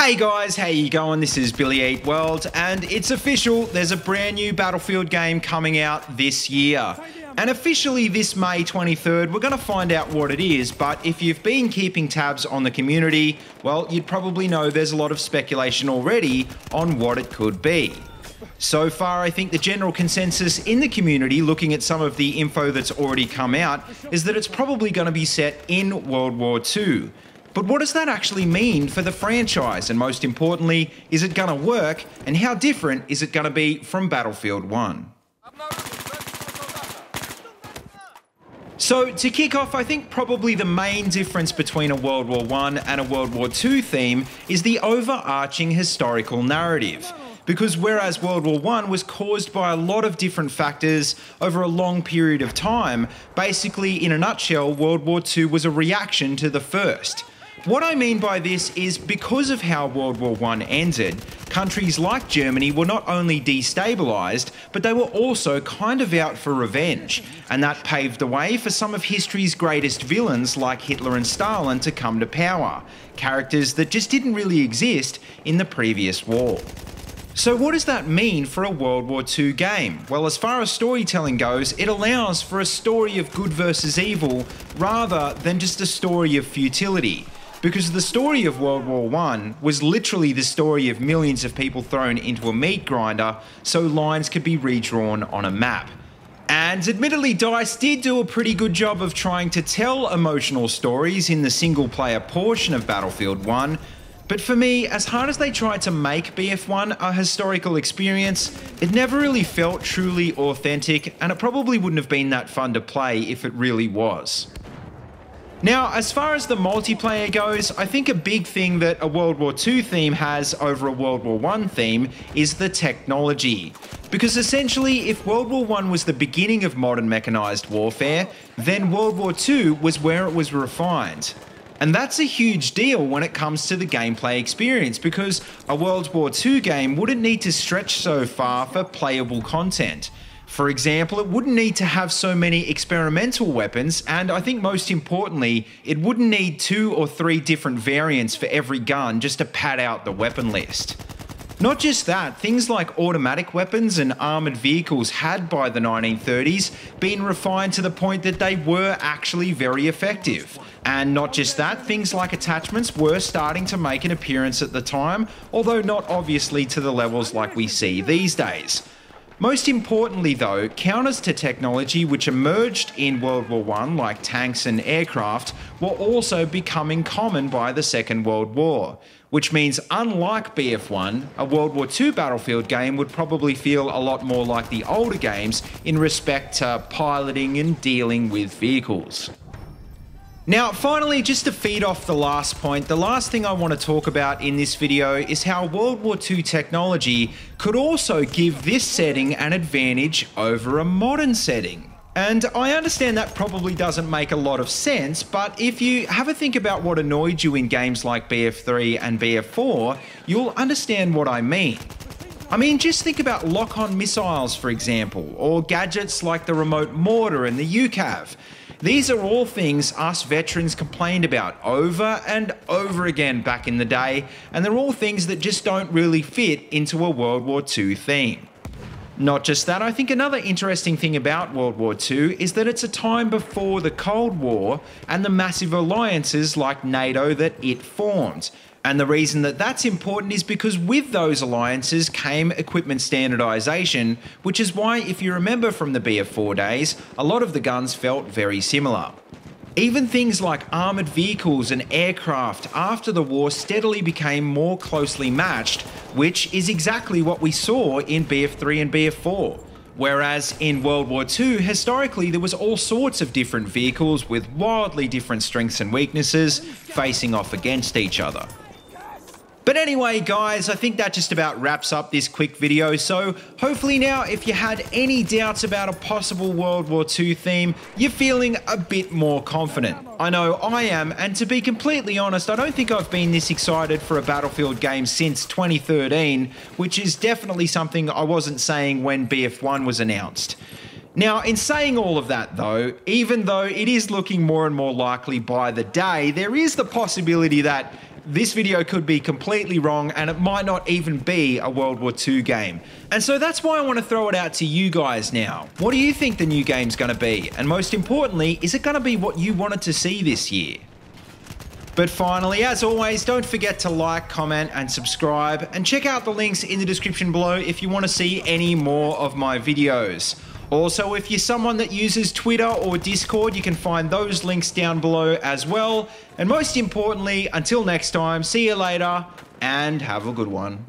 Hey guys, how you going? This is BillyEatWorld, and it's official, there's a brand new Battlefield game coming out this year. And officially this May 23rd, we're going to find out what it is, but if you've been keeping tabs on the community, well, you'd probably know there's a lot of speculation already on what it could be. So far, I think the general consensus in the community, looking at some of the info that's already come out, is that it's probably going to be set in World War II. But what does that actually mean for the franchise? And most importantly, is it going to work? And how different is it going to be from Battlefield 1? So to kick off, I think probably the main difference between a World War I and a World War II theme is the overarching historical narrative. Because whereas World War I was caused by a lot of different factors over a long period of time, basically in a nutshell, World War II was a reaction to the first. What I mean by this is because of how World War I ended, countries like Germany were not only destabilised, but they were also kind of out for revenge. And that paved the way for some of history's greatest villains like Hitler and Stalin to come to power, characters that just didn't really exist in the previous war. So what does that mean for a World War II game? Well, as far as storytelling goes, it allows for a story of good versus evil rather than just a story of futility. Because the story of World War I was literally the story of millions of people thrown into a meat grinder so lines could be redrawn on a map. And admittedly, DICE did do a pretty good job of trying to tell emotional stories in the single player portion of Battlefield 1, but for me, as hard as they tried to make BF1 a historical experience, it never really felt truly authentic, and it probably wouldn't have been that fun to play if it really was. Now, as far as the multiplayer goes, I think a big thing that a World War II theme has over a World War I theme is the technology. Because essentially, if World War I was the beginning of modern mechanised warfare, then World War II was where it was refined. And that's a huge deal when it comes to the gameplay experience, because a World War II game wouldn't need to stretch so far for playable content. For example, it wouldn't need to have so many experimental weapons, and I think most importantly, it wouldn't need 2 or 3 different variants for every gun just to pad out the weapon list. Not just that, things like automatic weapons and armoured vehicles had by the 1930s been refined to the point that they were actually very effective. And not just that, things like attachments were starting to make an appearance at the time, although not obviously to the levels like we see these days. Most importantly though, counters to technology which emerged in World War I, like tanks and aircraft, were also becoming common by the Second World War. Which means unlike BF1, a World War II Battlefield game would probably feel a lot more like the older games in respect to piloting and dealing with vehicles. Now, finally, just to feed off the last point, the last thing I want to talk about in this video is how World War II technology could also give this setting an advantage over a modern setting. And I understand that probably doesn't make a lot of sense, but if you have a think about what annoyed you in games like BF3 and BF4, you'll understand what I mean. I mean, just think about lock-on missiles, for example, or gadgets like the remote mortar and the UCAV. These are all things us veterans complained about over and over again back in the day, and they're all things that just don't really fit into a World War II theme. Not just that, I think another interesting thing about World War II is that it's a time before the Cold War and the massive alliances like NATO that it formed. And the reason that that's important is because with those alliances came equipment standardization, which is why, if you remember from the BF4 days, a lot of the guns felt very similar. Even things like armoured vehicles and aircraft after the war steadily became more closely matched, which is exactly what we saw in BF3 and BF4. Whereas in World War II, historically there was all sorts of different vehicles with wildly different strengths and weaknesses facing off against each other. But anyway guys, I think that just about wraps up this quick video, so hopefully now if you had any doubts about a possible World War II theme, you're feeling a bit more confident. I know I am, and to be completely honest, I don't think I've been this excited for a Battlefield game since 2013, which is definitely something I wasn't saying when BF1 was announced. Now, in saying all of that though, even though it is looking more and more likely by the day, there is the possibility that this video could be completely wrong and it might not even be a World War II game. And so that's why I want to throw it out to you guys now. What do you think the new game's going to be? And most importantly, is it going to be what you wanted to see this year? But finally, as always, don't forget to like, comment, and subscribe, and check out the links in the description below if you want to see any more of my videos. Also, if you're someone that uses Twitter or Discord, you can find those links down below as well. And most importantly, until next time, see you later, and have a good one.